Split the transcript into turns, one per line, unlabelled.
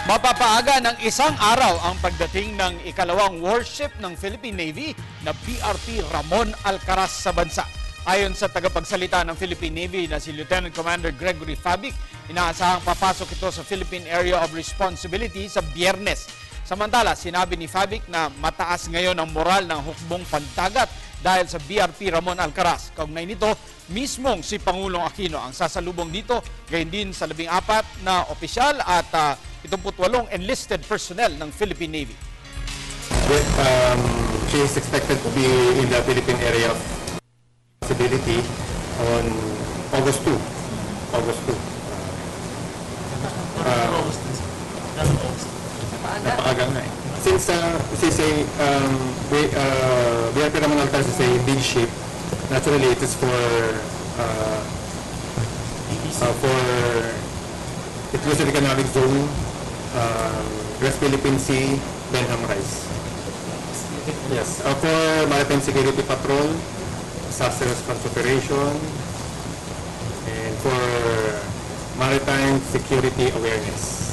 Mapapaaga ng isang araw ang pagdating ng ikalawang warship ng Philippine Navy na BRP Ramon Alcaraz sa bansa. Ayon sa tagapagsalita ng Philippine Navy na si Lieutenant Commander Gregory Fabic, inaasahang papasok ito sa Philippine Area of Responsibility sa Biyernes. Samantala, sinabi ni Fabic na mataas ngayon ang moral ng hukbong pandagat dahil sa BRP Ramon Alcaraz. Kaugnay nito, mismong si Pangulong Aquino ang sasalubong dito, gayon din sa 14 na opisyal at 78 enlisted personnel ng Philippine Navy.
She is expected to be in the Philippine Area of Responsibility on August 2. August 2. Napakaga nga eh. Since BRP Ramon Alcaraz is a big ship, naturally it is for Exclusive Economic Zone, West Philippine Sea, Benham Rise. Yes, for Maritime Security Patrol, Disaster Response Operation, and for Maritime Security Awareness.